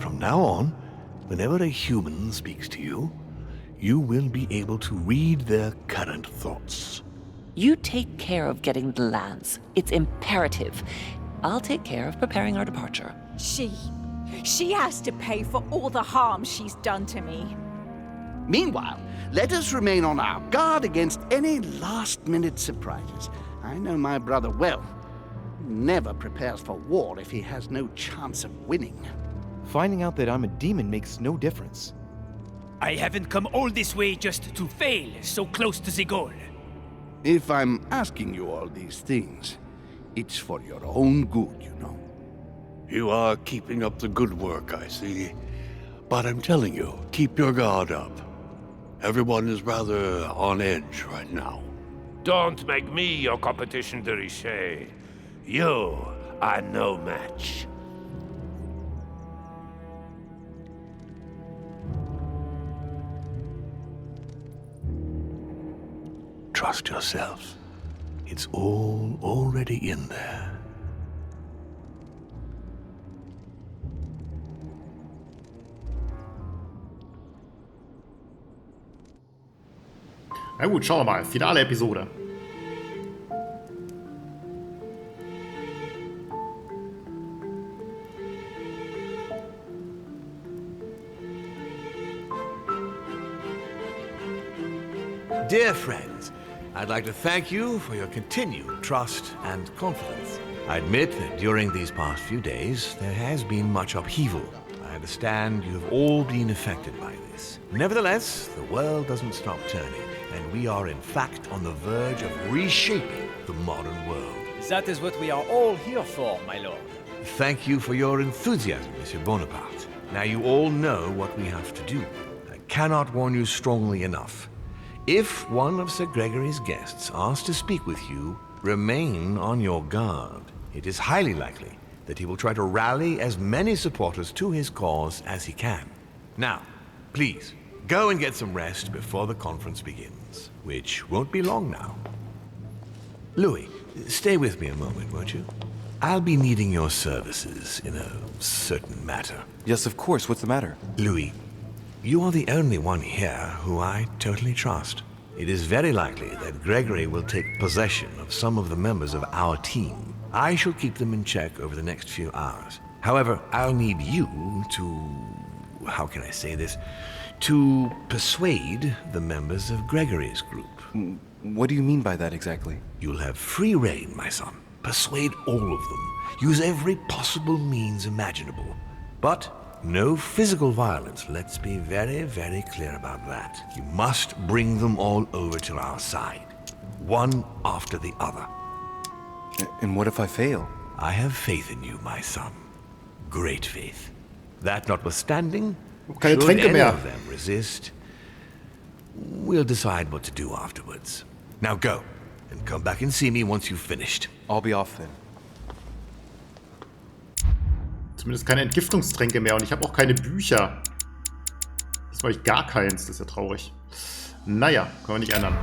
From now on, whenever a human speaks to you, you will be able to read their current thoughts. You take care of getting the lands. It's imperative. I'll take care of preparing our departure. She has to pay for all the harm she's done to me. Meanwhile, let us remain on our guard against any last-minute surprises. I know my brother well. He never prepares for war if he has no chance of winning. Finding out that I'm a demon makes no difference. I haven't come all this way just to fail so close to the goal. If I'm asking you all these things, it's for your own good, you know. You are keeping up the good work, I see. But I'm telling you, keep your guard up. Everyone is rather on edge right now. Don't make me your competition, de Richet. You are no match. Trust yourself. It's all already in there. Na gut, schauen wir mal. Finale Episode. Dear friends, I'd like to thank you for your continued trust and confidence. I admit that during these past few days, there has been much upheaval. I understand you have all been affected by this. Nevertheless, the world doesn't stop turning, and we are in fact on the verge of reshaping the modern world. That is what we are all here for, my lord. Thank you for your enthusiasm, Monsieur Bonaparte. Now you all know what we have to do. I cannot warn you strongly enough. If one of Sir Gregory's guests asks to speak with you, remain on your guard. It is highly likely that he will try to rally as many supporters to his cause as he can. Now, please, go and get some rest before the conference begins, which won't be long now. Louis, stay with me a moment, won't you? I'll be needing your services in a certain matter. Yes, of course. What's the matter? Louis, you are the only one here who I totally trust. It is very likely that Gregory will take possession of some of the members of our team. I shall keep them in check over the next few hours. However, I'll need you to... how can I say this? To persuade the members of Gregory's group. What do you mean by that exactly? You'll have free rein, my son. Persuade all of them. Use every possible means imaginable. But no physical violence, let's be very, very clear about that. You must bring them all over to our side, one after the other. And what if I fail? I have faith in you, my son. Great faith. That notwithstanding, Keine should Tränke any mehr. of them resist, we'll decide what to do afterwards. Now go, and come back and see me once you've finished. I'll be off then. Zumindest keine Entgiftungstränke mehr und ich habe auch keine Bücher. Diesmal habe ich gar keins, das ist ja traurig. Naja, können wir nicht ändern.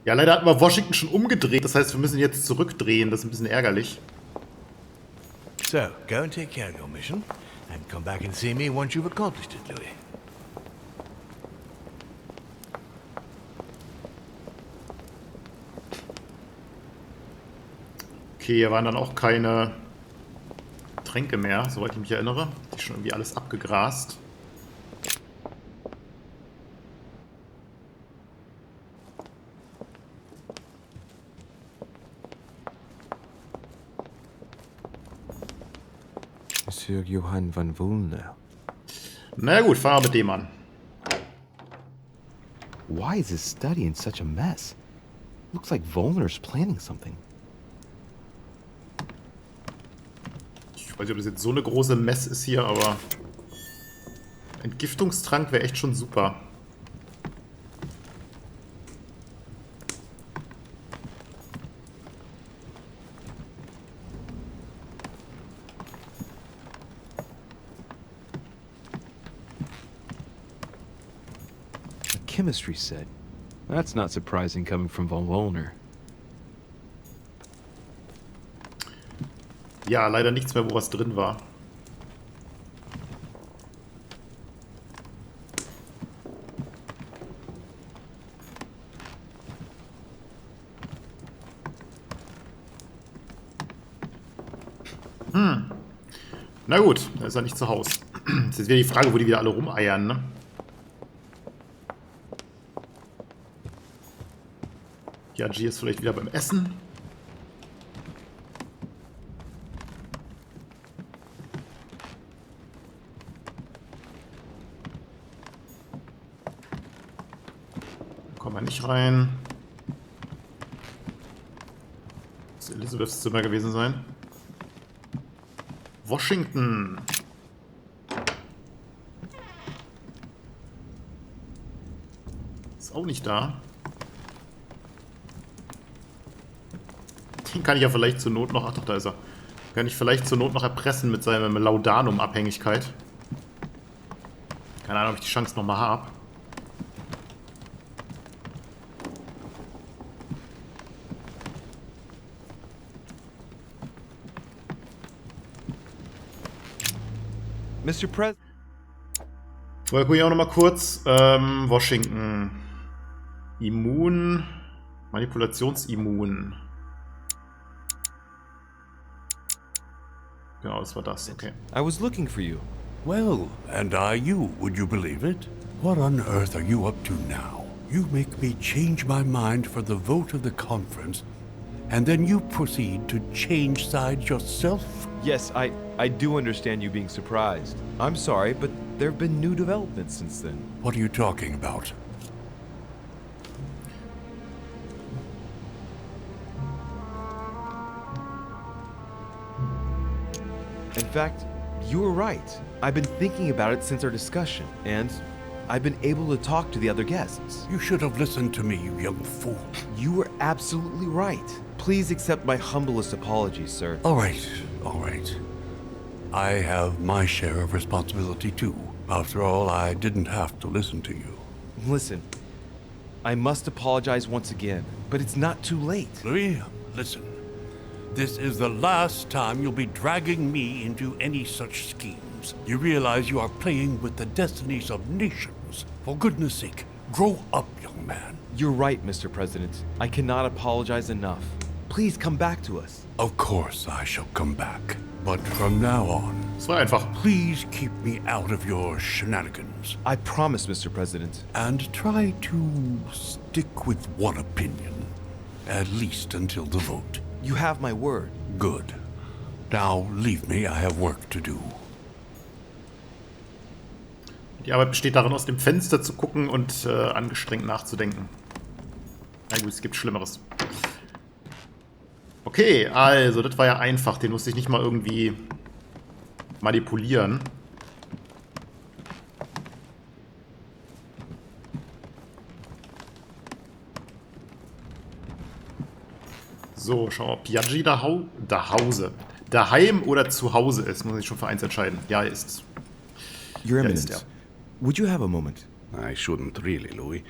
Ja, leider hatten wir Washington schon umgedreht, das heißt, wir müssen jetzt zurückdrehen, das ist ein bisschen ärgerlich. So, go and take care of your mission, and come back and see me once you've accomplished it, Louis. Okay, hier waren dann auch keine Tränke mehr, soweit ich mich erinnere. Die schon irgendwie alles abgegrast. Monsieur Johann van Wulner. Na gut, fahren wir mit dem an. Why is his study in such a mess? Looks like Wulner's planning something. Ich weiß nicht, ob das jetzt so eine große Mess ist hier, aber Entgiftungstrank wäre echt schon super. A chemistry set. That's not surprising coming from von Wollner. Ja, leider nichts mehr, wo was drin war. Na gut, da ist er nicht zu Hause. Jetzt ist wieder die Frage, wo die wieder alle rumeiern, ne? Ja, G ist vielleicht wieder beim Essen. Da kommen wir nicht rein. Das muss Elizabeths Zimmer gewesen sein. Washington. Ist auch nicht da. Den kann ich ja vielleicht zur Not noch... Ach doch, da ist er. Kann ich vielleicht zur Not noch erpressen mit seiner Laudanum-Abhängigkeit. Keine Ahnung, ob ich die Chance nochmal habe. Mr. President. Vorher gucke ich auch nochmal kurz. Washington. Immun. Manipulationsimmun. Genau, das war das. Okay. I was looking for you. Well, and are you, would you believe it? What on earth are you up to now? You make me change my mind for the vote of the conference, and then you proceed to change sides yourself? Yes, I do understand you being surprised. I'm sorry, but there have been new developments since then. What are you talking about? In fact, you were right. I've been thinking about it since our discussion, and I've been able to talk to the other guests. You should have listened to me, you young fool. You were absolutely right. Please accept my humblest apologies, sir. All right, all right. I have my share of responsibility too. After all, I didn't have to listen to you. Listen, I must apologize once again, but it's not too late. Louis, listen. This is the last time you'll be dragging me into any such schemes. You realize you are playing with the destinies of nations. For goodness sake, grow up, young man. You're right, Mr. President. I cannot apologize enough. Please come back to us. Of course I shall come back. But from now on, Das war einfach. please keep me out of your shenanigans. I promise, Mr. President. And try to stick with one opinion. At least until the vote. You have my word. Good. Now leave me, I have work to do. Die Arbeit besteht darin, aus dem Fenster zu gucken und angestrengt nachzudenken. Na gut, es gibt Schlimmeres. Okay, also, das war ja einfach. Den musste ich nicht mal irgendwie manipulieren. So, schauen wir, ob Piaggi daheim oder zu Hause ist. Muss ich schon für eins entscheiden. Ja, er ist es. Your Ja, Eminence, ist er. would you have a moment? I shouldn't really, Louis,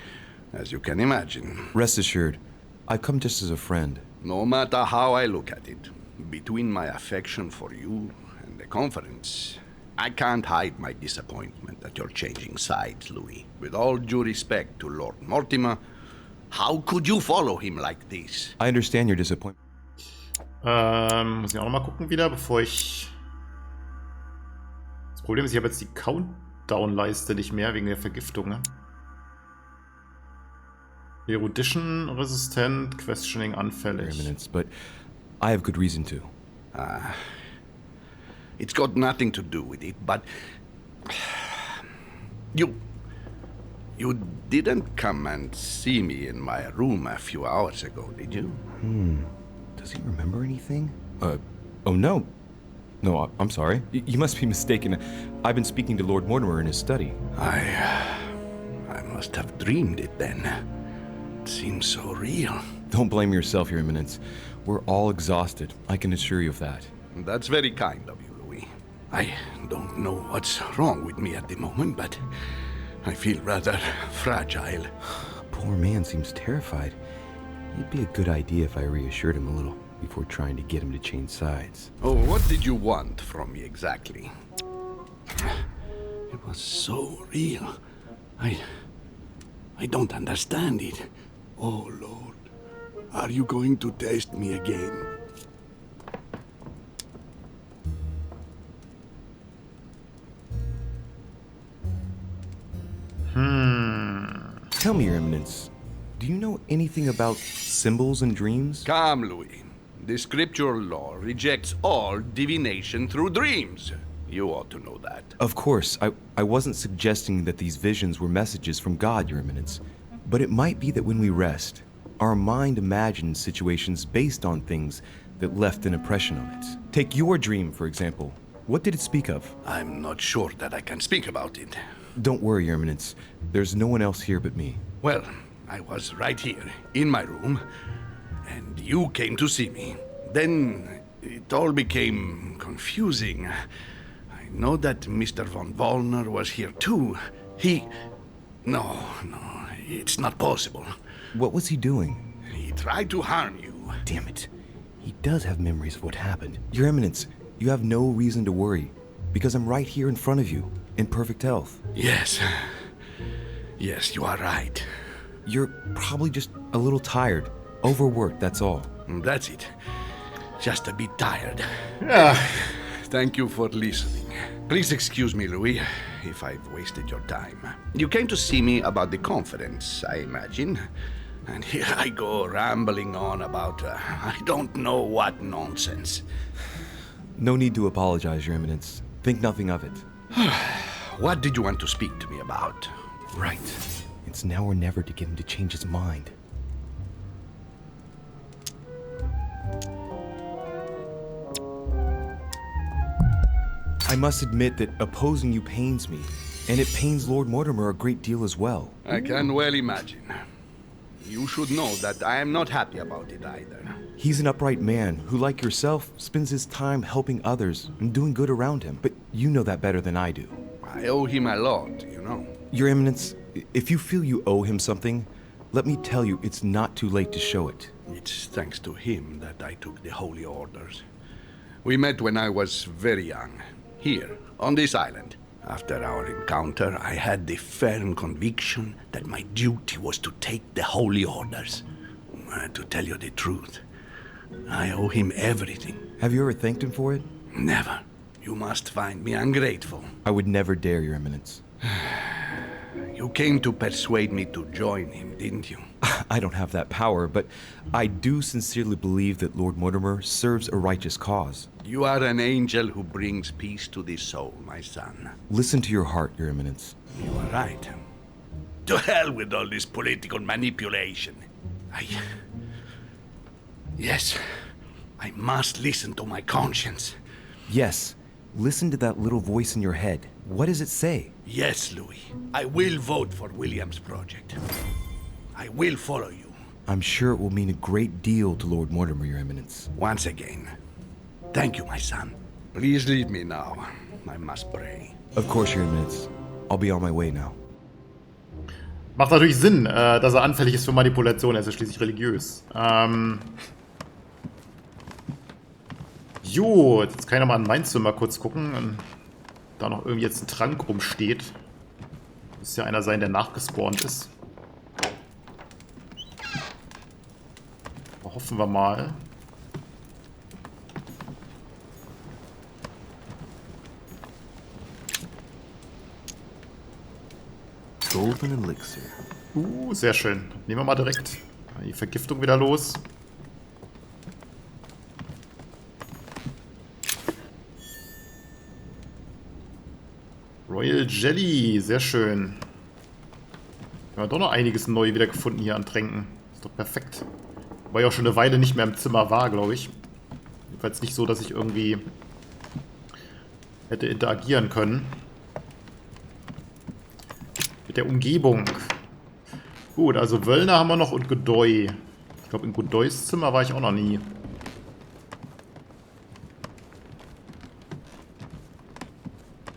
as you can imagine. Rest assured, I've come just as a friend. No matter how I look at it, between my affection for you and the conference, I can't hide my disappointment at your changing sides, Louis. With all due respect to Lord Mortimer, how could you follow him like this? I understand your disappointment. Muss ich auch noch mal gucken wieder, bevor ich... Das Problem ist, ich habe jetzt die Countdown-Leiste nicht mehr, wegen der Vergiftung, ne? Erudition resistent, questioning Your anfällig. Eminence, but I have good reason to. It's got nothing to do with it, but... You didn't come and see me in my room a few hours ago, did you? Does he remember anything? Oh no. No, I'm sorry. You must be mistaken. I've been speaking to Lord Mortimer in his study. I must have dreamed it then. It seems so real. Don't blame yourself, Your Eminence. We're all exhausted. I can assure you of that. That's very kind of you, Louis. I don't know what's wrong with me at the moment, but I feel rather fragile. poor man seems terrified. It'd be a good idea if I reassured him a little before trying to get him to change sides. Oh, what did you want from me exactly? It was so real. I don't understand it. Oh, Lord. Are you going to test me again? Tell me, Your Eminence, do you know anything about symbols and dreams? Come, Louis. The scriptural law rejects all divination through dreams. You ought to know that. Of course, I wasn't suggesting that these visions were messages from God, Your Eminence. But it might be that when we rest, our mind imagines situations based on things that left an impression on it. Take your dream, for example. What did it speak of? I'm not sure that I can speak about it. Don't worry, Your Eminence. There's no one else here but me. Well, I was right here, in my room, and you came to see me. Then it all became confusing. I know that Mr. von Wollner was here too. No, it's not possible. What was he doing? He tried to harm you. Damn it. He does have memories of what happened. Your Eminence, you have no reason to worry, because I'm right here in front of you, in perfect health. Yes, you are right. You're probably just a little tired. Overworked, that's all. That's it. Just a bit tired. Ja. Thank you for listening. Please excuse me, Louis, if I've wasted your time. You came to see me about the conference, I imagine. And here I go rambling on about I don't know what nonsense. No need to apologize, Your Eminence. Think nothing of it. What did you want to speak to me about? Right. It's now or never to get him to change his mind. I must admit that opposing you pains me, and it pains Lord Mortimer a great deal as well. I can well imagine. You should know that I am not happy about it either. He's an upright man who, like yourself, spends his time helping others and doing good around him. But you know that better than I do. I owe him a lot, you know. Your Eminence, if you feel you owe him something, let me tell you it's not too late to show it. It's thanks to him that I took the Holy Orders. We met when I was very young, here, on this island. After our encounter, I had the firm conviction that my duty was to take the Holy Orders. To tell you the truth, I owe him everything. Have you ever thanked him for it? Never. You must find me ungrateful. I would never dare, Your Eminence. You came to persuade me to join him, didn't you? I don't have that power, but I do sincerely believe that Lord Mortimer serves a righteous cause. You are an angel who brings peace to the soul, my son. Listen to your heart, Your Eminence. You are right. To hell with all this political manipulation. Yes, I must listen to my conscience. Yes, listen to that little voice in your head. What does it say? Yes, Louis. I will vote for William's project. I will follow you. I'm sure it will mean a great deal to Lord Mortimer, Your Eminence. Once again, thank you, my son. Please leave me now. I must pray. Of course, Your Eminence. I'll be on my way now. Macht natürlich Sinn, dass er anfällig ist für Manipulation, er ist ja schließlich religiös. Jo, jetzt kann ich nochmal in mein Zimmer kurz gucken, und da noch irgendwie jetzt ein Trank rumsteht. Muss ja einer sein, der nachgespawnt ist. Hoffen wir mal. Golden Elixir. Sehr schön. Nehmen wir mal direkt die Vergiftung wieder los. Royal Jelly, sehr schön. Wir haben doch noch einiges neu wieder gefunden hier an Tränken. Ist doch perfekt. Weil ich auch schon eine Weile nicht mehr im Zimmer war, glaube ich. Jedenfalls nicht so, dass ich irgendwie hätte interagieren können. Mit der Umgebung. Gut, also Wöllner haben wir noch und Godoy. Ich glaube, in Godoys Zimmer war ich auch noch nie.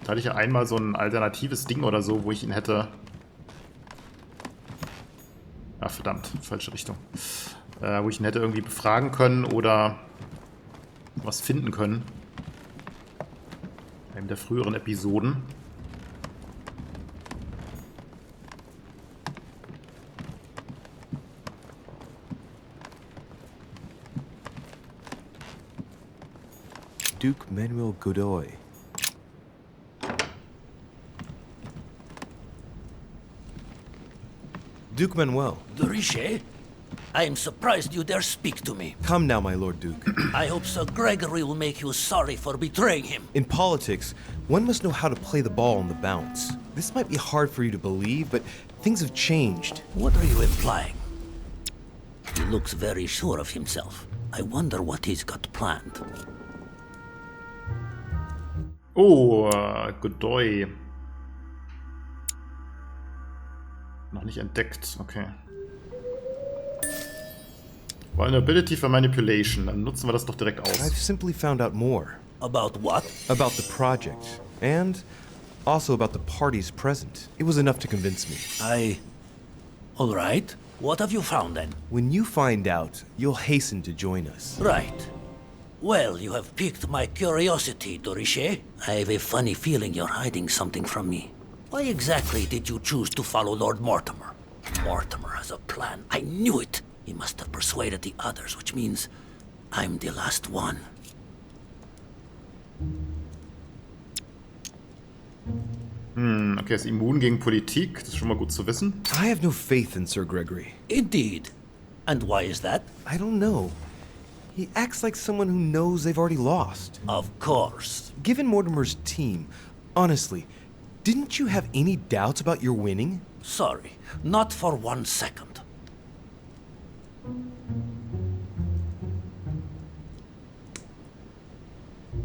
Da hatte ich ja einmal so ein alternatives Ding oder so, wo ich ihn hätte Ah, verdammt, falsche Richtung. Wo ich ihn hätte irgendwie befragen können oder was finden können. In einem der früheren Episoden. Duke Manuel Godoy. Duke Manuel. De Richet? I am surprised you dare speak to me. Come now, my Lord Duke. I hope Sir Gregory will make you sorry for betraying him. In politics, one must know how to play the ball on the bounce. This might be hard for you to believe, but things have changed. What are you implying? He looks very sure of himself. I wonder what he's got planned. Oh, Godoy. Noch nicht entdeckt, okay. Vulnerability for Manipulation. Dann nutzen wir das doch direkt aus. I've simply found out more. About what? About the project. And also about the parties present. It was enough to convince me. All right. What have you found then? When you find out, you'll hasten to join us. Right. Well, you have piqued my curiosity, de Richet. I have a funny feeling you're hiding something from me. Why exactly did you choose to follow Lord Mortimer? Mortimer has a plan. I knew it. He must have persuaded the others, which means I'm the last one. Okay, ist immun gegen Politik. Das ist schon mal gut zu wissen. I have no faith in Sir Gregory. Indeed. And why is that? I don't know. He acts like someone who knows they've already lost. Of course. Given Mortimer's team, honestly, didn't you have any doubts about your winning? Sorry, not for 1 second.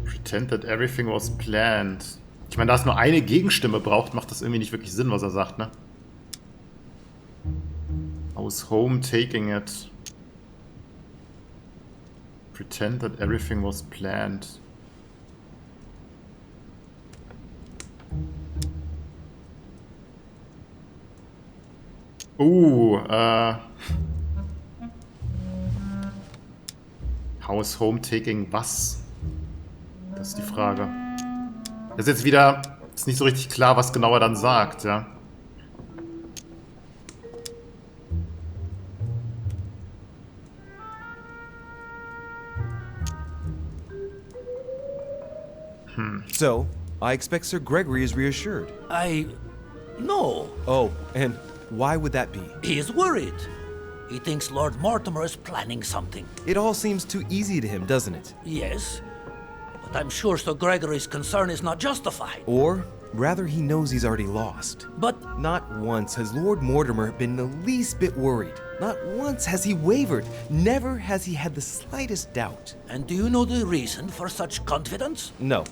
Pretend that everything was planned. Ich meine, da es nur eine Gegenstimme braucht, macht das irgendwie nicht wirklich Sinn, was er sagt, ne? I was home taking it. Pretend that everything was planned. How is home taking was? Das ist die Frage. Das ist jetzt wieder, ist nicht so richtig klar, was genau er dann sagt, ja. So, I expect Sir Gregory is reassured. No. Oh, and why would that be? He is worried. He thinks Lord Mortimer is planning something. It all seems too easy to him, doesn't it? Yes. But I'm sure Sir Gregory's concern is not justified. Or, rather, he knows he's already lost. But not once has Lord Mortimer been the least bit worried. Not once has he wavered. Never has he had the slightest doubt. And do you know the reason for such confidence? No.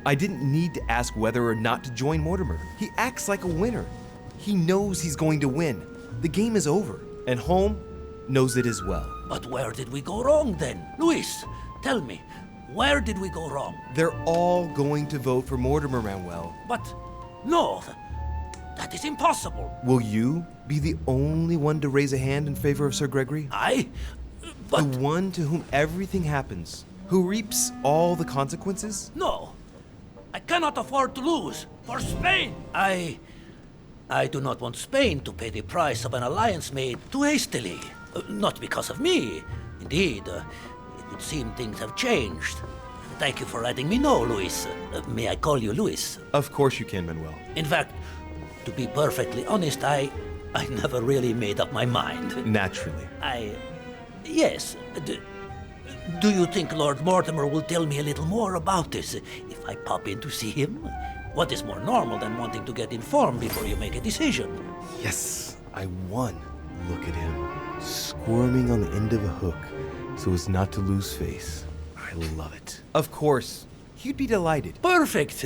I didn't need to ask whether or not to join Mortimer. He acts like a winner. He knows he's going to win. The game is over, and Holm knows it as well. But where did we go wrong then? Luis, tell me, where did we go wrong? They're all going to vote for Mortimer, Manuel. But, no, that is impossible. Will you be the only one to raise a hand in favor of Sir Gregory? But... The one to whom everything happens, who reaps all the consequences? No. I cannot afford to lose. For Spain! I do not want Spain to pay the price of an alliance made too hastily. Not because of me. Indeed, it would seem things have changed. Thank you for letting me know, Luis. May I call you Luis? Of course you can, Manuel. In fact, to be perfectly honest, I never really made up my mind. Naturally. Yes. Do you think Lord Mortimer will tell me a little more about this if I pop in to see him? What is more normal than wanting to get informed before you make a decision? Yes, I won. Look at him, squirming on the end of a hook so as not to lose face. I love it. Of course, he'd be delighted. Perfect.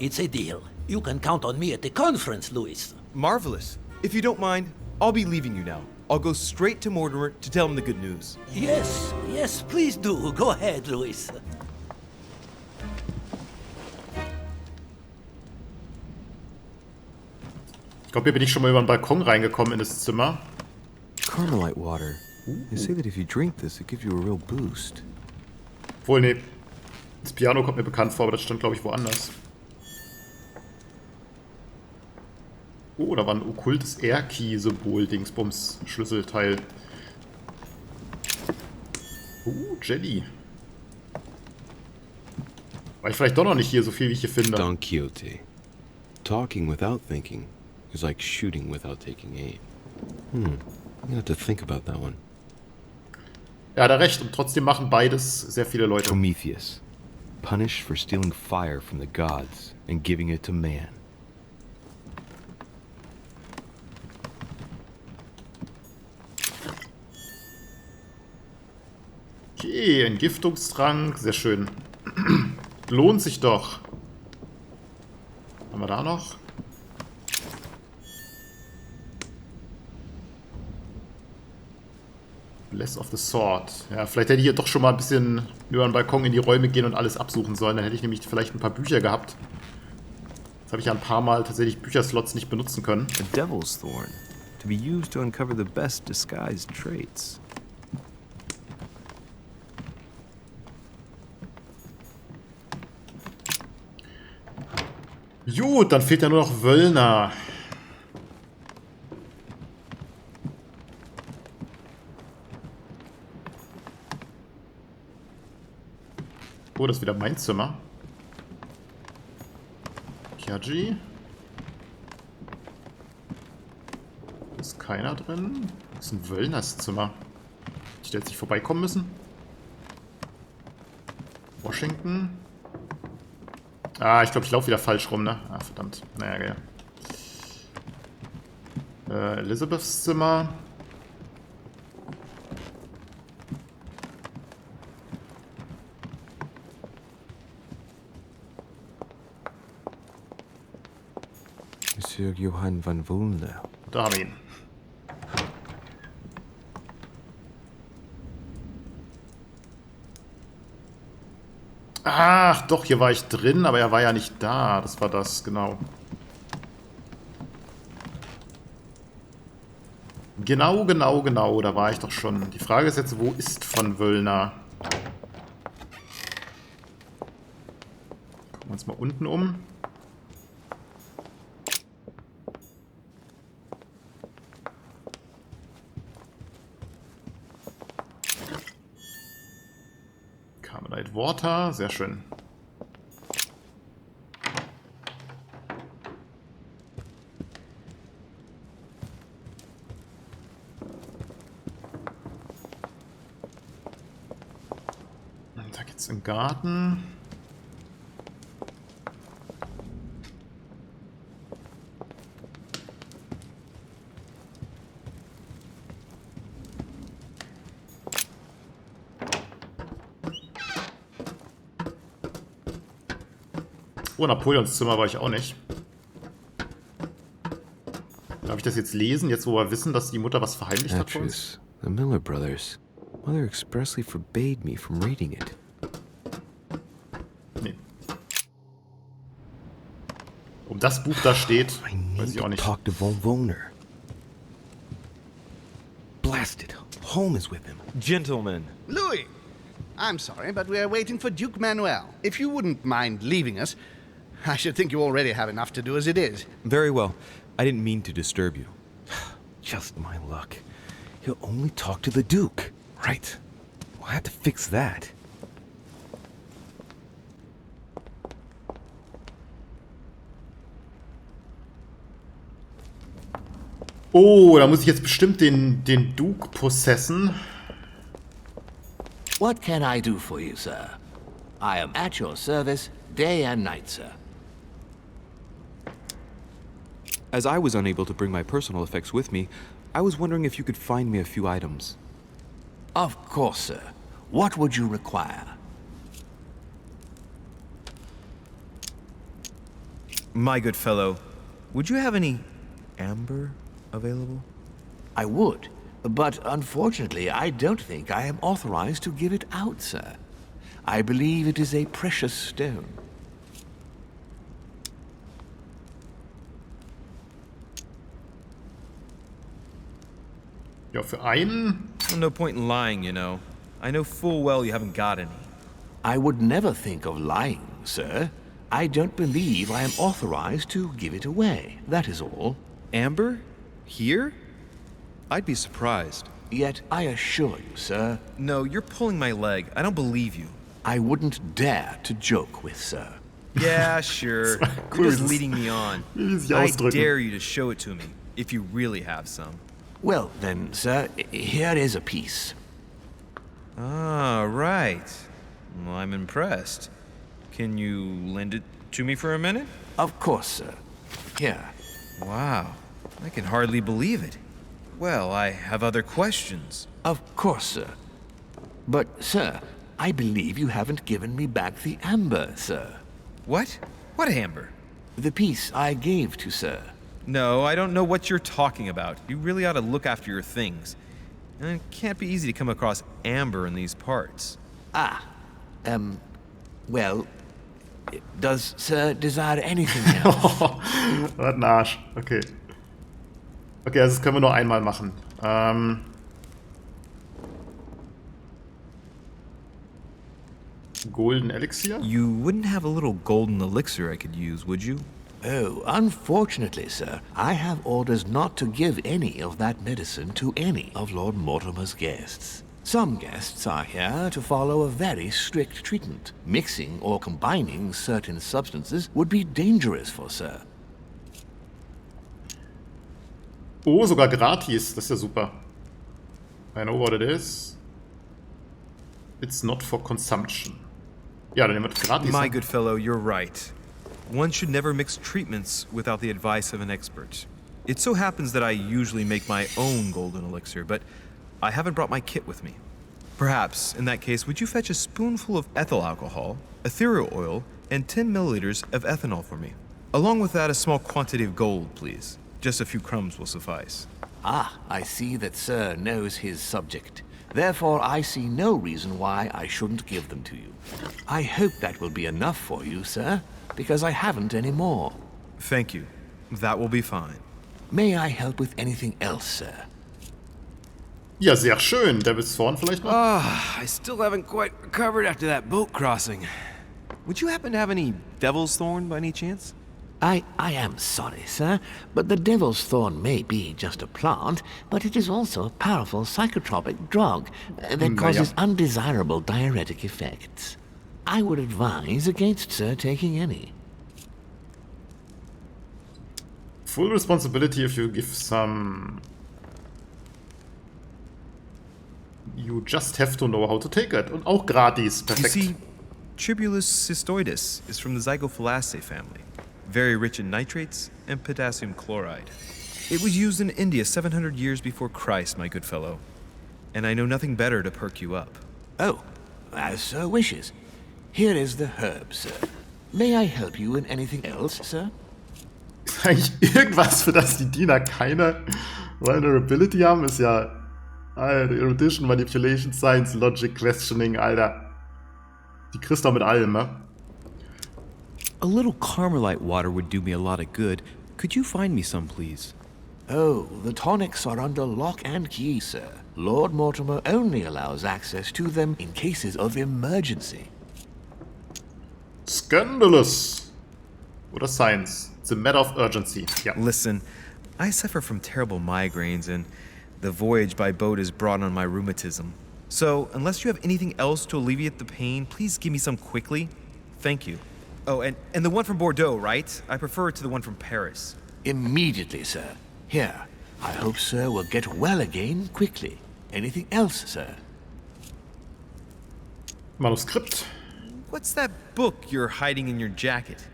It's a deal. You can count on me at the conference, Luis. Marvelous. If you don't mind, I'll be leaving you now. I'll go straight to Mortimer to tell him the good news. Yes, please do. Go ahead, Luis. Ich glaube, hier bin ich schon mal über den Balkon reingekommen in das Zimmer. Carmelite water. They say that if you drink this, it gives you a real boost. Wohl, nee. Das Piano kommt mir bekannt vor, aber das stand, glaube ich, woanders. Oh, da war ein okkultes R-Key-Symbol, Dingsbums, Schlüsselteil. Jelly. War ich vielleicht doch noch nicht hier so viel, wie ich hier finde. Don Quixote. Talking without thinking is like shooting without taking aim. I'm gonna have to think about that one. Ja, hat er recht. Und trotzdem machen beides sehr viele Leute. Prometheus. Punished for stealing fire from the gods and giving it to man. Okay, Entgiftungstrank. Sehr schön. Lohnt sich doch. Haben wir da noch? Less of the Sword. Ja, vielleicht hätte ich hier doch schon mal ein bisschen über den Balkon in die Räume gehen und alles absuchen sollen. Dann hätte ich nämlich vielleicht ein paar Bücher gehabt. Jetzt habe ich ja ein paar Mal tatsächlich Bücherslots nicht benutzen können. A devil's thorn. To be used to uncover the best disguised traits. Gut, dann fehlt ja nur noch Wöllner. Oh, das ist wieder mein Zimmer. Kiaji. Ist keiner drin. Das ist ein Wöllners Zimmer. Ich hätte jetzt nicht vorbeikommen müssen. Washington. Ah, ich glaube, ich laufe wieder falsch rum, ne? Ah, verdammt. Naja, geil. Elizabeths Zimmer. Monsieur Johann van Wulner. Da haben wir ihn. Ach, doch, hier war ich drin, aber er war ja nicht da. Das war das, genau. Genau, da war ich doch schon. Die Frage ist jetzt, wo ist von Wöllner? Gucken wir uns mal unten um. Carmelite Water, sehr schön. Und da geht's im Garten. Oh, Napoleons Zimmer war ich auch nicht. Darf ich das jetzt lesen, jetzt wo wir wissen, dass die Mutter was verheimlicht hat von uns? The Miller Brothers. Mother expressly forbade me from reading it. Nee. Um das Buch da steht, weiß ich auch nicht. Talk to Von Wulner. Blast it. Home is with him. Gentlemen. Louis! I'm sorry, but we are waiting for Duke Manuel. If you wouldn't mind leaving us, I should think you already have enough to do as it is. Very well. I didn't mean to disturb you. Just my luck. He'll only talk to the Duke. Right. We'll have to fix that. Oh, da muss ich jetzt bestimmt den Duke possessen. What can I do for you, sir? I am at your service day and night, sir. As I was unable to bring my personal effects with me, I was wondering if you could find me a few items. Of course, sir. What would you require? My good fellow, would you have any amber available? I would, but unfortunately, I don't think I am authorized to give it out, sir. I believe it is a precious stone. Ja, für einen. No point in lying, you know. I know full well you haven't got any. I would never think of lying, sir. I don't believe I am authorized to give it away, that is all. Amber? Here? I'd be surprised. Yet I assure you, sir... No, you're pulling my leg. I don't believe you. I wouldn't dare to joke with sir. Yeah, sure. You're just leading me on. I dare you to show it to me, if you really have some. Well, then, sir, here is a piece. Ah, right. Well, I'm impressed. Can you lend it to me for a minute? Of course, sir. Here. Wow. I can hardly believe it. Well, I have other questions. Of course, sir. But, sir, I believe you haven't given me back the amber, sir. What? What amber? The piece I gave to sir. No, I don't know what you're talking about. You really ought to look after your things. And it can't be easy to come across amber in these parts. Well, does sir desire anything else? Was ein Arsch. Okay. Okay, also das können wir nur einmal machen. Golden Elixir? You wouldn't have a little golden elixir I could use, would you? Oh, unfortunately, sir, I have orders not to give any of that medicine to any of Lord Mortimer's guests. Some guests are here to follow a very strict treatment. Mixing or combining certain substances would be dangerous for sir. Oh, sogar gratis. Das ist ja super. I know what it is. It's not for consumption. Ja, dann nehmen wir das gratis. My good fellow, you're right. One should never mix treatments without the advice of an expert. It so happens that I usually make my own golden elixir, but I haven't brought my kit with me. Perhaps, in that case, would you fetch a spoonful of ethyl alcohol, ethereal oil, and 10 milliliters of ethanol for me? Along with that, a small quantity of gold, please. Just a few crumbs will suffice. Ah, I see that sir knows his subject. Therefore, I see no reason why I shouldn't give them to you. I hope that will be enough for you, sir, because I haven't any more. Thank you. That will be fine. May I help with anything else, sir? Ja, sehr schön. Devil's Thorn vielleicht noch? I still haven't quite recovered after that boat crossing. Would you happen to have any Devil's Thorn by any chance? I am sorry, sir, but the devil's thorn may be just a plant, but it is also a powerful psychotropic drug that causes undesirable diuretic effects. I would advise against sir taking any. Full responsibility if you give some... You just have to know how to take it. Und auch gratis. Perfekt. You see, Tribulus cystoides is from the Zygophalaceae family. Very rich in nitrates and potassium chloride. It was used in India 700 years before Christ, my good fellow. And I know nothing better to perk you up. Oh, as sir wishes. Here is the herb, sir. May I help you in anything else, sir? Eigentlich irgendwas, für das die Diener keine Vulnerability haben, ist ja... Alter, Erudition, Manipulation, Science, Logic, Questioning, Alter. Die kriegst du mit allem, ne? A little Carmelite water would do me a lot of good. Could you find me some, please? Oh, the tonics are under lock and key, sir. Lord Mortimer only allows access to them in cases of emergency. Scandalous! Oder Science. It's a matter of urgency. Ja. Listen, I suffer from terrible migraines and the voyage by boat has brought on my rheumatism. So, unless you have anything else to alleviate the pain, please give me some quickly. Thank you. Oh, and the one from Bordeaux, right? I prefer it to the one from Paris. Immediately, sir. Here. I hope sir will get well again quickly. Anything else, sir? Manuskript. What's that book you're hiding in your jacket?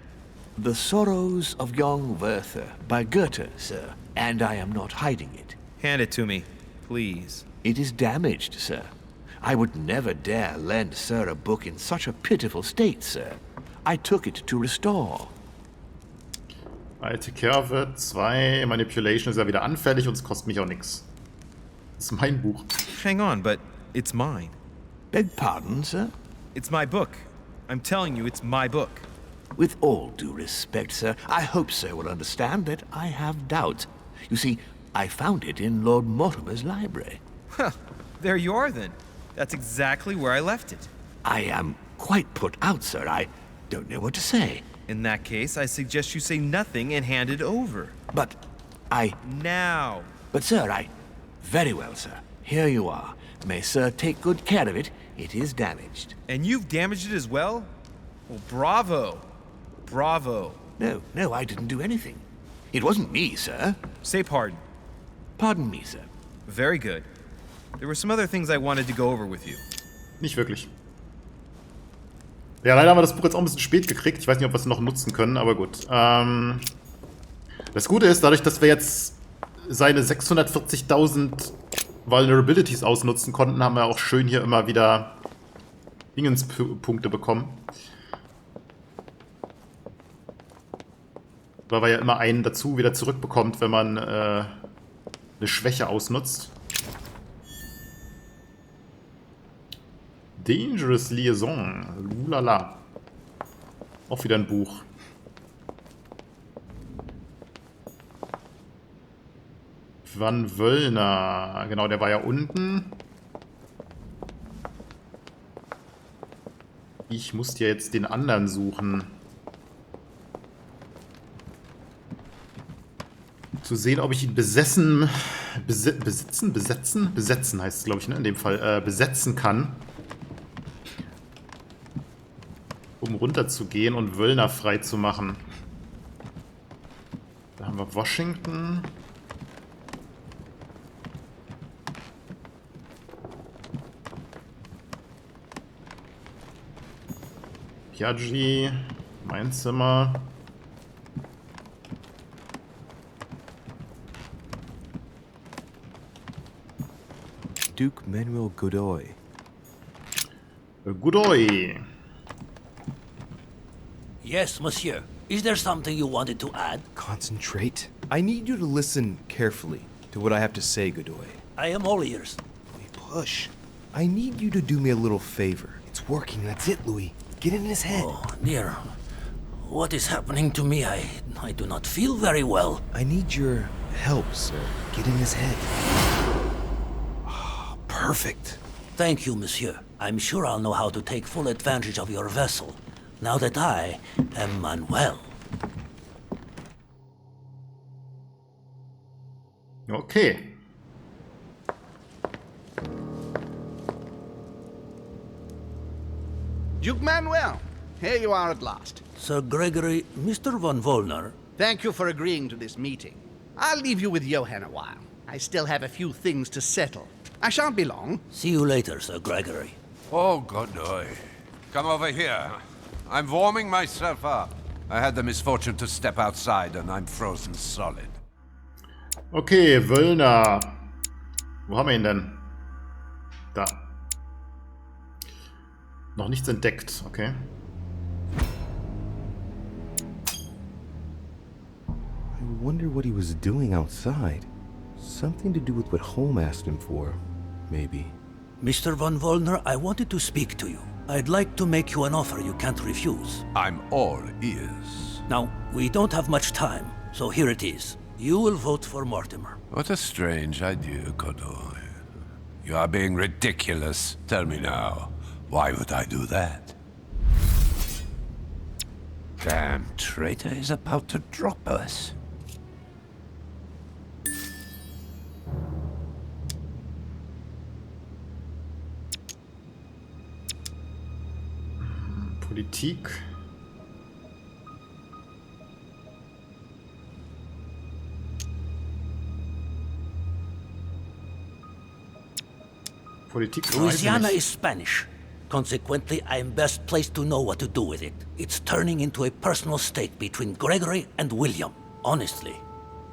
The Sorrows of Young Werther by Goethe, sir. And I am not hiding it. Hand it to me, please. It is damaged, sir. I would never dare lend sir a book in such a pitiful state, sir. I took it to restore. I take care of it. 2. Manipulation ist ja wieder anfällig und es kostet mich auch nichts. Das ist mein Buch. Hang on, but it's mine. Beg pardon, sir? It's my book. I'm telling you, it's my book. With all due respect, sir, I hope sir will understand that I have doubts. You see, I found it in Lord Mortimer's library. Huh. There you are, then. That's exactly where I left it. I am quite put out, sir. I don't know what to say. In that case, I suggest you say nothing and hand it over. But I... Now! But, sir, Very well, sir. Here you are. May sir take good care of it. It is damaged. And you've damaged it as well? Well, bravo. Bravo. No, I didn't do anything. It wasn't me, sir. Say pardon. Pardon me, sir. Very good. There were some other things I wanted to go over with you. Nicht wirklich. Ja, leider haben wir das Buch jetzt auch ein bisschen spät gekriegt. Ich weiß nicht, ob wir es noch nutzen können, aber gut. Das Gute ist, dadurch, dass wir jetzt seine 640.000 Vulnerabilities ausnutzen konnten, haben wir auch schön hier immer wieder Dingenspunkte bekommen. Weil wir ja immer einen dazu wieder zurückbekommt, wenn man eine Schwäche ausnutzt. Dangerous Liaison. Lulala. Auch wieder ein Buch. Van Wöllner. Genau, der war ja unten. Ich musste ja jetzt den anderen suchen. Zu sehen, ob ich ihn besetzen heißt es, glaube ich, ne? In dem Fall, besetzen kann. Um runterzugehen und Wöllner frei zu machen. Da haben wir Washington. Piaggi. Mein Zimmer. Duke Manuel Godoy. Godoy. Yes, monsieur. Is there something you wanted to add? Concentrate. I need you to listen carefully to what I have to say, Godoy. I am all ears. Push. I need you to do me a little favor. It's working, that's it, Louis. Get in his head. Oh, dear. What is happening to me? I do not feel very well. I need your help, sir. Get in his head. Oh, perfect. Thank you, monsieur. I'm sure I'll know how to take full advantage of your vessel, now that I am Manuel. Okay. Duke Manuel, here you are at last. Sir Gregory, Mr. von Wöllner. Thank you for agreeing to this meeting. I'll leave you with Johann a while. I still have a few things to settle. I shan't be long. See you later, Sir Gregory. Oh, Godoy. Come over here. I'm warming myself up. I had the misfortune to step outside and I'm frozen solid. Okay, Wöllner. Wo haben wir ihn denn? Da. Noch nichts entdeckt, okay. I wonder what he was doing outside. Something to do with what Holm asked him for, maybe. Mr. von Wöllner, I wanted to speak to you. I'd like to make you an offer you can't refuse. I'm all ears. Now, we don't have much time, so here it is. You will vote for Mortimer. What a strange idea, Godoy. You are being ridiculous. Tell me now, why would I do that? Damn traitor is about to drop us. Politik. Politik. Louisiana is Spanish. Consequently, I am best placed to know what to do with it. It's turning into a personal stake between Gregory and William. Honestly,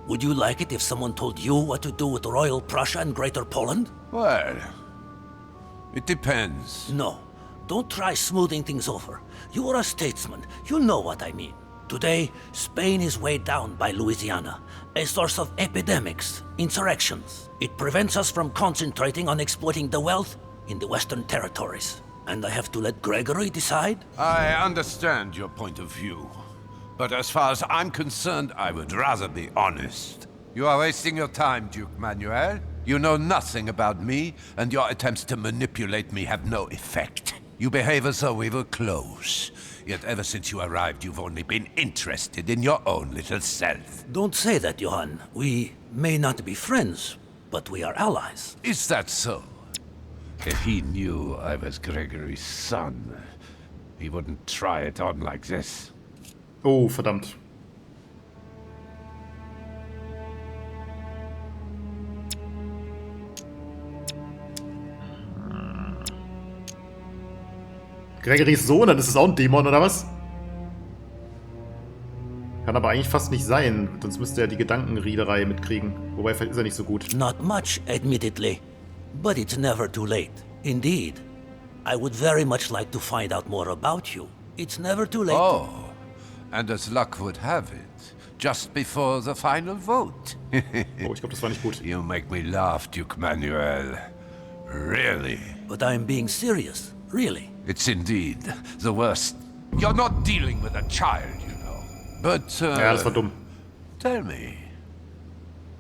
would you like it if someone told you what to do with Royal Prussia and Greater Poland? Well, it depends. No, don't try smoothing things over. You are a statesman. You know what I mean. Today, Spain is weighed down by Louisiana, a source of epidemics, insurrections. It prevents us from concentrating on exploiting the wealth in the Western territories. And I have to let Gregory decide? I understand your point of view. But as far as I'm concerned, I would rather be honest. You are wasting your time, Duke Manuel. You know nothing about me, and your attempts to manipulate me have no effect. You behave as though we were close. Yet ever since you arrived, you've only been interested in your own little self. Don't say that, Johann. We may not be friends, but we are allies. Is that so? If he knew I was Gregory's son, he wouldn't try it on like this. Oh, verdammt. Gregorys Sohn, dann ist es auch ein Dämon, oder was? Kann aber eigentlich fast nicht sein, sonst müsste er die Gedankenriederei mitkriegen. Wobei, vielleicht ist er nicht so gut. Not much, admittedly. But it's never too late. Indeed. I would very much like to find out more about you. It's never too late. Oh, and as luck would have it, just before the final vote. Oh, ich glaube, das war nicht gut. You make me laugh, Duke Manuel. Really? But I'm being serious. Really. It's indeed the worst. You're not dealing with a child, you know. But, ja, das war dumm. Tell me,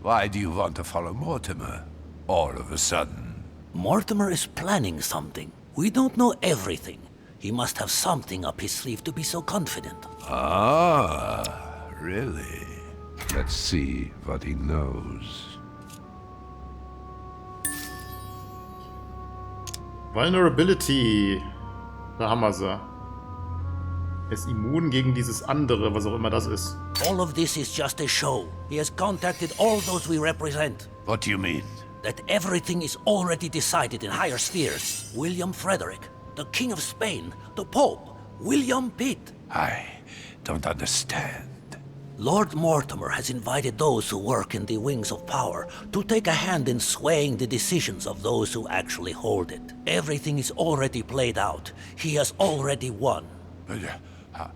why do you want to follow Mortimer all of a sudden? Mortimer is planning something. We don't know everything. He must have something up his sleeve to be so confident. Ah, really? Let's see what he knows. Vulnerability. Da haben wir sie. Er ist immun gegen dieses andere, was auch immer das ist. All of this is just a show. He has contacted all those we represent. What do you mean? That everything is already decided in higher spheres. William Frederick, the King of Spain, the Pope, William Pitt. I don't understand. Lord Mortimer has invited those who work in the wings of power to take a hand in swaying the decisions of those who actually hold it. Everything is already played out. He has already won. But,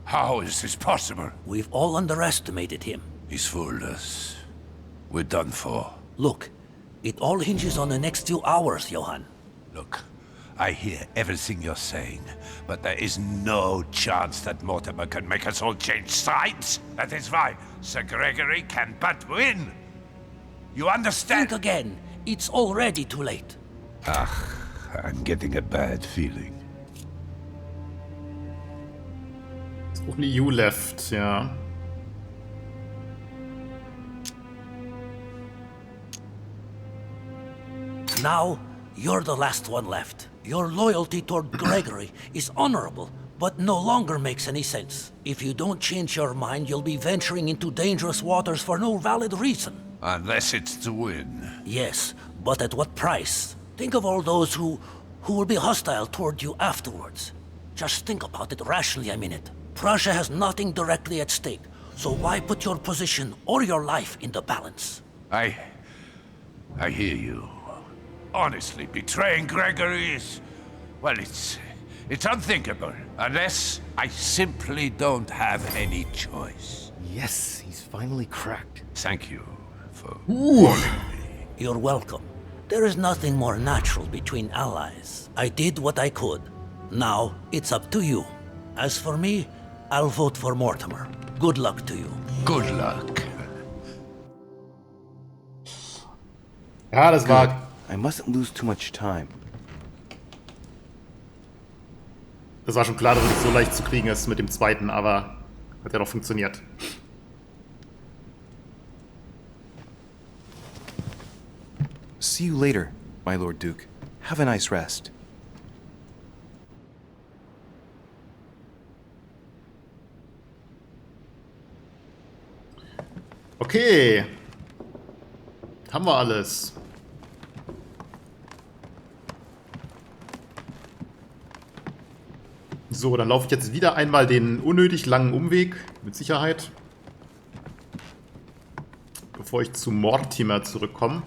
how is this possible? We've all underestimated him. He's fooled us. We're done for. Look, it all hinges on the next few hours, Johann. Look, I hear everything you're saying, but there is no chance that Mortimer can make us all change sides. That is why Sir Gregory can but win. You understand? Think again. It's already too late. I'm getting a bad feeling. Only you left, ja. Now, you're the last one left. Your loyalty toward Gregory is honorable, but no longer makes any sense. If you don't change your mind, you'll be venturing into dangerous waters for no valid reason. Unless it's to win. Yes, but at what price? Think of all those who will be hostile toward you afterwards. Just think about it rationally a minute. Prussia has nothing directly at stake, so why put your position or your life in the balance? I hear you. Honestly, betraying Gregory is... well, it's unthinkable. Unless I simply don't have any choice. Yes, he's finally cracked. Thank you for warning me. You're welcome. There is nothing more natural between allies. I did what I could. Now, it's up to you. As for me, I'll vote for Mortimer. Good luck to you. Good luck. Ja, das war... I mustn't lose too much time. Das war schon klar, dass es so leicht zu kriegen ist mit dem zweiten, aber hat ja doch funktioniert. See you later, my Lord Duke. Have a nice rest. Okay. Haben wir alles. So, dann laufe ich jetzt wieder einmal den unnötig langen Umweg, mit Sicherheit. Bevor ich zu Mortimer zurückkomme.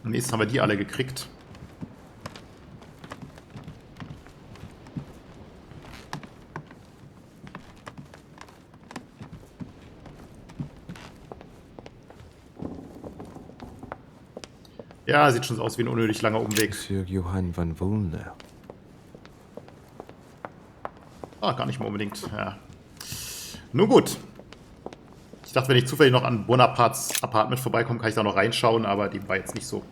Am nächsten haben wir die alle gekriegt. Ja, sieht schon aus wie ein unnötig langer Umweg. Sir Johann van Volner. Ah, gar nicht mal unbedingt. Ja. Nun gut. Ich dachte, wenn ich zufällig noch an Bonapartes Apartment vorbeikomme, kann ich da noch reinschauen, aber die war jetzt nicht so.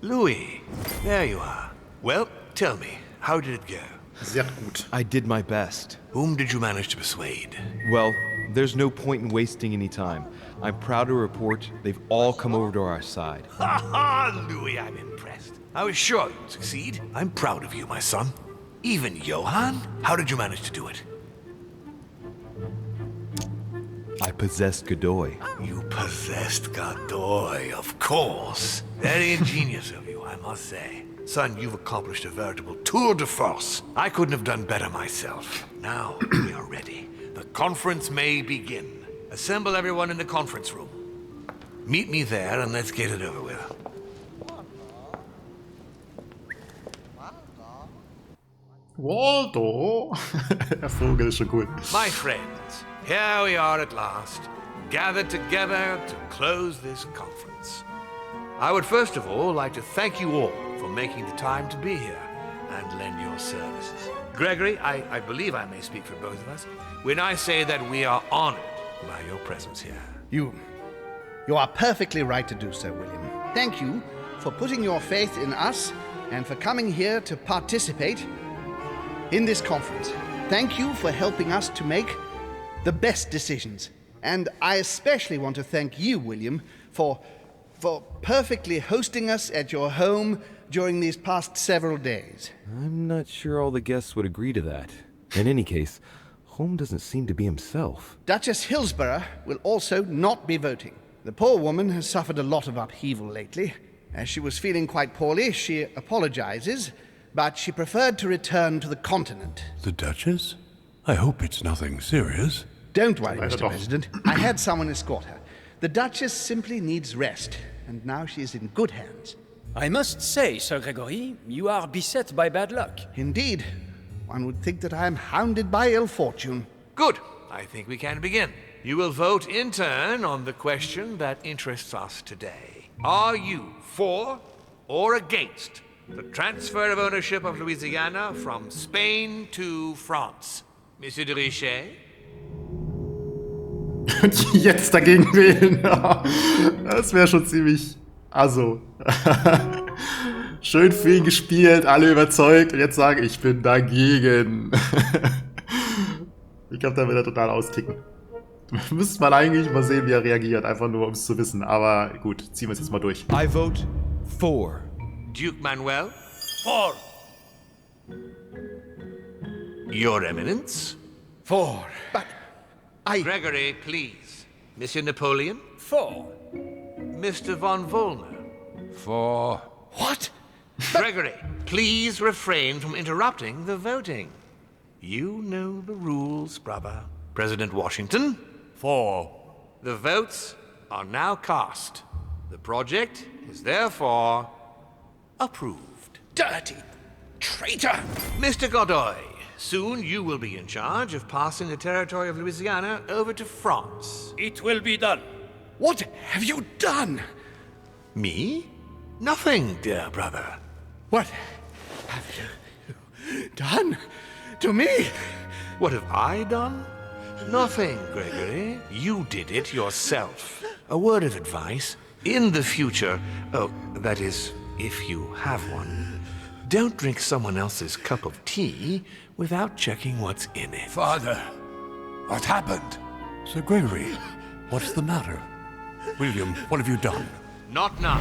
Louis, there you are. Well, tell me, how did it go? Sehr gut. I did my best. Whom did you manage to persuade? Well, there's no point in wasting any time. I'm proud to report they've all come over to our side. Ha ha, Louis, I'm impressed. I was sure you'd succeed. I'm proud of you, my son. Even Johann? How did you manage to do it? I possessed Godoy. You possessed Godoy, of course. Very ingenious of you, I must say. Son, you've accomplished a veritable tour de force. I couldn't have done better myself. Now, we are ready. The conference may begin. Assemble everyone in the conference room. Meet me there and let's get it over with. Waldo! Der Vogel ist schon cool. My friends, here we are at last, gathered together to close this conference. I would first of all like to thank you all for making the time to be here and lend your services. Gregory, I believe I may speak for both of us when I say that we are honored by your presence here. You are perfectly right to do so, William. Thank you for putting your faith in us and for coming here to participate in this conference. Thank you for helping us to make the best decisions. And I especially want to thank you, William, for perfectly hosting us at your home during these past several days. I'm not sure all the guests would agree to that. In any case, Holm doesn't seem to be himself. Duchess Hillsborough will also not be voting. The poor woman has suffered a lot of upheaval lately. As she was feeling quite poorly, she apologizes, but she preferred to return to the continent. The Duchess? I hope it's nothing serious. Don't worry, Mr. President. I had someone escort her. The Duchess simply needs rest, and now she is in good hands. I must say, Sir Gregory, you are beset by bad luck. Indeed. One would think that I am hounded by ill fortune. Good. I think we can begin. You will vote in turn on the question that interests us today. Are you for or against the transfer of ownership of Louisiana from Spain to France? Monsieur de Richet? Und jetzt dagegen wählen. Das wäre schon ziemlich... Also. Schön für ihn gespielt, alle überzeugt. Und jetzt sagen, ich bin dagegen. Ich glaube, da wird er total austicken. Müsste man eigentlich mal sehen, wie er reagiert. Einfach nur, um es zu wissen. Aber gut, ziehen wir es jetzt mal durch. I vote for. Duke Manuel? For. Your Eminence? For. But Gregory, please. Monsieur Napoleon? For. Mr. von Wollner? For. What? Gregory, please refrain from interrupting the voting. You know the rules, brother. President Washington? For. The votes are now cast. The project is therefore approved. Dirty traitor! Mr. Godoy, soon you will be in charge of passing the territory of Louisiana over to France. It will be done. What have you done? Me? Nothing, dear brother. What have you done to me? What have I done? Nothing, Gregory. You did it yourself. A word of advice. In the future, oh, that is, if you have one, don't drink someone else's cup of tea without checking what's in it. Father, what happened? Sir Gregory, what's the matter? William, what have you done? Not now.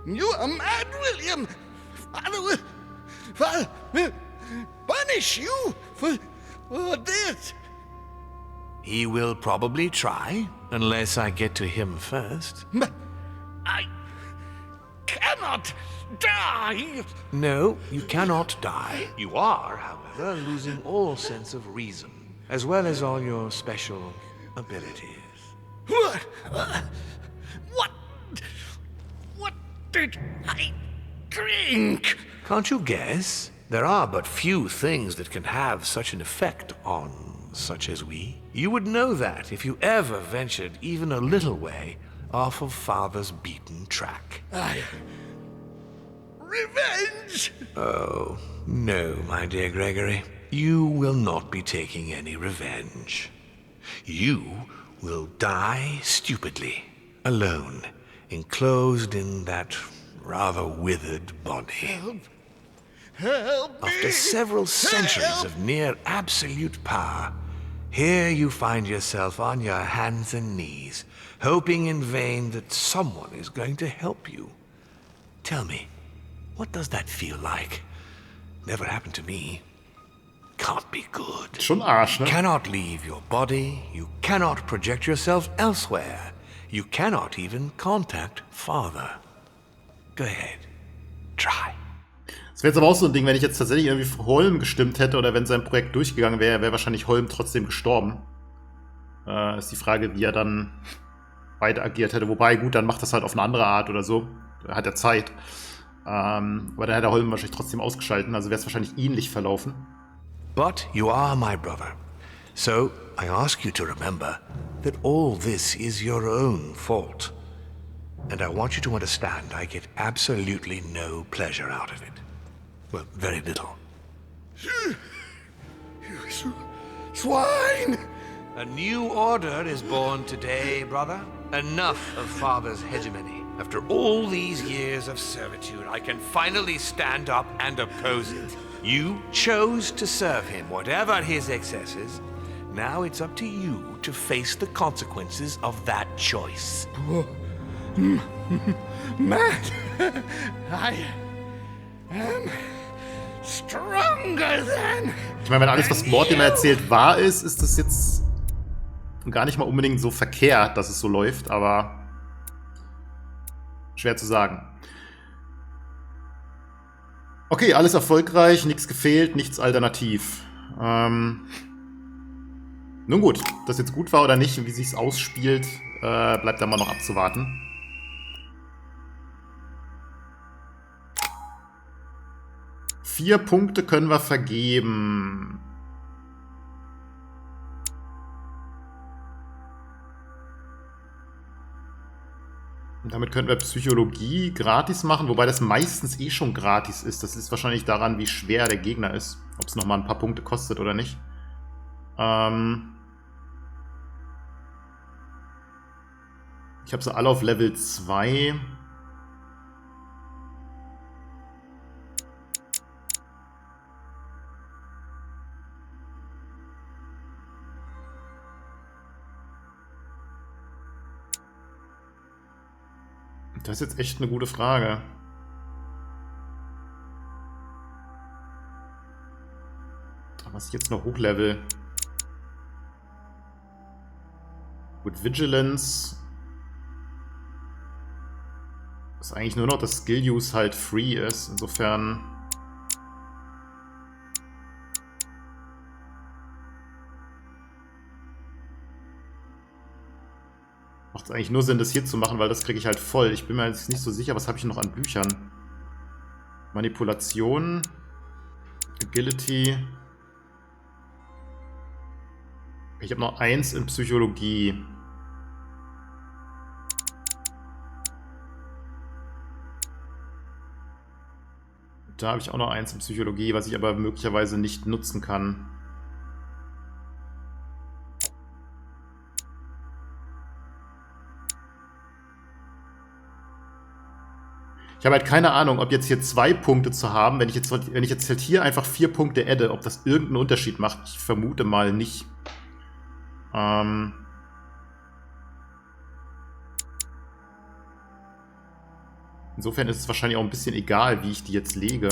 You are mad, William. Father will punish you for this. He will probably try, unless I get to him first. But I cannot die. No, you cannot die. You are, however, losing all sense of reason, as well as all your special abilities. What did I drink? Can't you guess? There are but few things that can have such an effect on such as we, you would know that if you ever ventured even a little way off of Father's beaten track. Revenge! Oh, no, my dear Gregory. You will not be taking any revenge. You will die stupidly, alone, enclosed in that rather withered body. Help me! After several centuries of near absolute power, here you find yourself on your hands and knees, hoping in vain that someone is going to help you. Tell me, what does that feel like? Never happened to me. Can't be good. Schon Arsch, ne? Cannot leave your body. You cannot project yourself elsewhere. You cannot even contact Father. Go ahead. Try. Das wäre jetzt aber auch so ein Ding, wenn ich jetzt tatsächlich irgendwie für Holm gestimmt hätte oder wenn sein Projekt durchgegangen wäre, wäre wahrscheinlich Holm trotzdem gestorben. Ist die Frage, wie er dann weiter agiert hätte. Wobei, gut, dann macht das halt auf eine andere Art oder so. Da hat er Zeit. Aber dann hätte Holm wahrscheinlich trotzdem ausgeschalten. Also wäre es wahrscheinlich ähnlich verlaufen. But you are my brother. So I ask you to remember that all this is your own fault. And I want you to understand I get absolutely no pleasure out of it. Well, very little. You swine! A new order is born today, brother. Enough of Father's hegemony. After all these years of servitude, I can finally stand up and oppose it. You chose to serve him, whatever his excesses. Now it's up to you to face the consequences of that choice. Matt, I am stronger than... Ich meine, wenn alles, was Mortimer erzählt, wahr ist, ist das jetzt gar nicht mal unbedingt so verkehrt, dass es so läuft, aber schwer zu sagen. Okay, alles erfolgreich, nichts gefehlt, nichts alternativ. Nun gut, ob das jetzt gut war oder nicht, wie sich's ausspielt, bleibt dann mal noch abzuwarten. Vier Punkte können wir vergeben. Und damit könnten wir Psychologie gratis machen, wobei das meistens eh schon gratis ist. Das ist wahrscheinlich daran, wie schwer der Gegner ist. Ob es nochmal ein paar Punkte kostet oder nicht. Ich habe sie alle auf Level 2. Das ist jetzt echt eine gute Frage. Was ist jetzt noch Hochlevel? Gut, Vigilance ist eigentlich nur noch, dass Skill-Use halt free ist. Insofern macht es eigentlich nur Sinn, das hier zu machen, weil das kriege ich halt voll. Ich bin mir jetzt nicht so sicher, was habe ich noch an Büchern? Manipulation, Agility. Ich habe noch 1 in Psychologie. Da habe ich auch noch 1 in Psychologie, was ich aber möglicherweise nicht nutzen kann. Ich habe halt keine Ahnung, ob jetzt hier 2 Punkte zu haben, wenn ich jetzt halt hier einfach 4 Punkte adde, ob das irgendeinen Unterschied macht. Ich vermute mal nicht. Insofern ist es wahrscheinlich auch ein bisschen egal, wie ich die jetzt lege.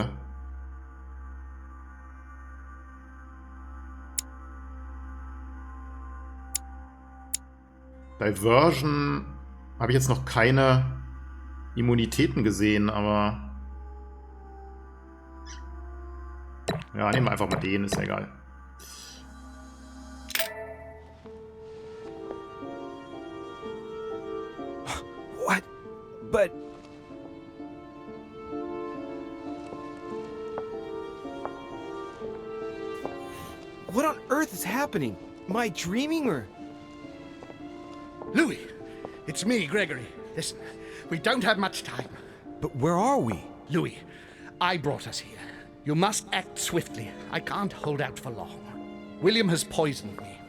Diversion habe ich jetzt noch keine Immunitäten gesehen, aber ja, nehmen wir einfach mal den, ist ja egal. What? But... What on earth is happening? Am I dreaming or? Louis, it's me, Gregory. Listen, we don't have much time. But where are we? Louis, I brought us here. You must act swiftly. I can't hold out for long. William has poisoned me.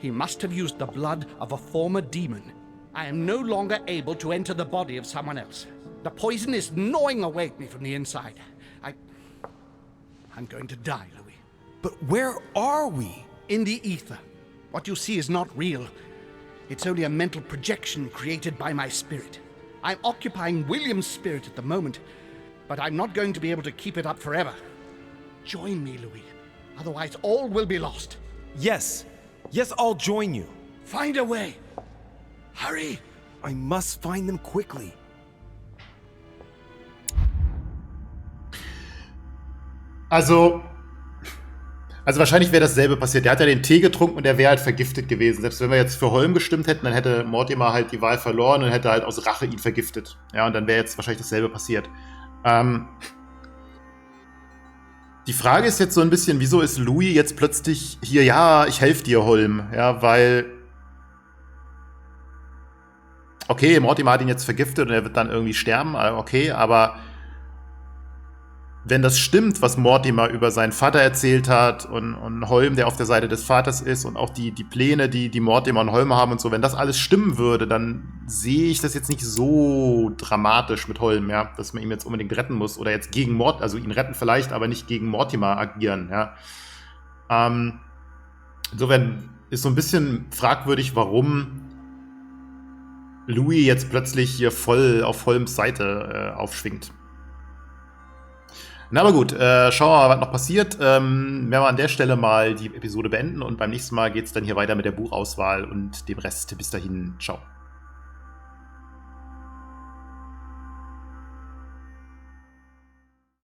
He must have used the blood of a former demon. I am no longer able to enter the body of someone else. The poison is gnawing away at me from the inside. I'm going to die, Louis. But where are we? In the ether. What you see is not real. It's only a mental projection created by my spirit. I'm occupying William's spirit at the moment, but I'm not going to be able to keep it up forever. Join me, Louis. Otherwise, all will be lost. Yes. Yes, I'll join you. Find a way. Hurry. I must find them quickly. Also wahrscheinlich wäre dasselbe passiert. Der hat ja den Tee getrunken und der wäre halt vergiftet gewesen. Selbst wenn wir jetzt für Holm gestimmt hätten, dann hätte Mortimer halt die Wahl verloren und hätte halt aus Rache ihn vergiftet. Ja, und dann wäre jetzt wahrscheinlich dasselbe passiert. Die Frage ist jetzt so ein bisschen, wieso ist Louis jetzt plötzlich hier, ja, ich helfe dir, Holm. Ja, weil... Okay, Mortimer hat ihn jetzt vergiftet und er wird dann irgendwie sterben. Okay, aber... Wenn das stimmt, was Mortimer über seinen Vater erzählt hat und Holm, der auf der Seite des Vaters ist und auch die Pläne, die Mortimer und Holm haben und so, wenn das alles stimmen würde, dann sehe ich das jetzt nicht so dramatisch mit Holm, ja, dass man ihn jetzt unbedingt retten muss oder jetzt gegen also ihn retten vielleicht, aber nicht gegen Mortimer agieren, ja. Insofern ist so ein bisschen fragwürdig, warum Louis jetzt plötzlich hier voll auf Holms Seite aufschwingt. Na aber gut, schauen wir mal, was noch passiert. Werden wir an der Stelle mal die Episode beenden und beim nächsten Mal geht es dann hier weiter mit der Buchauswahl und dem Rest. Bis dahin, ciao.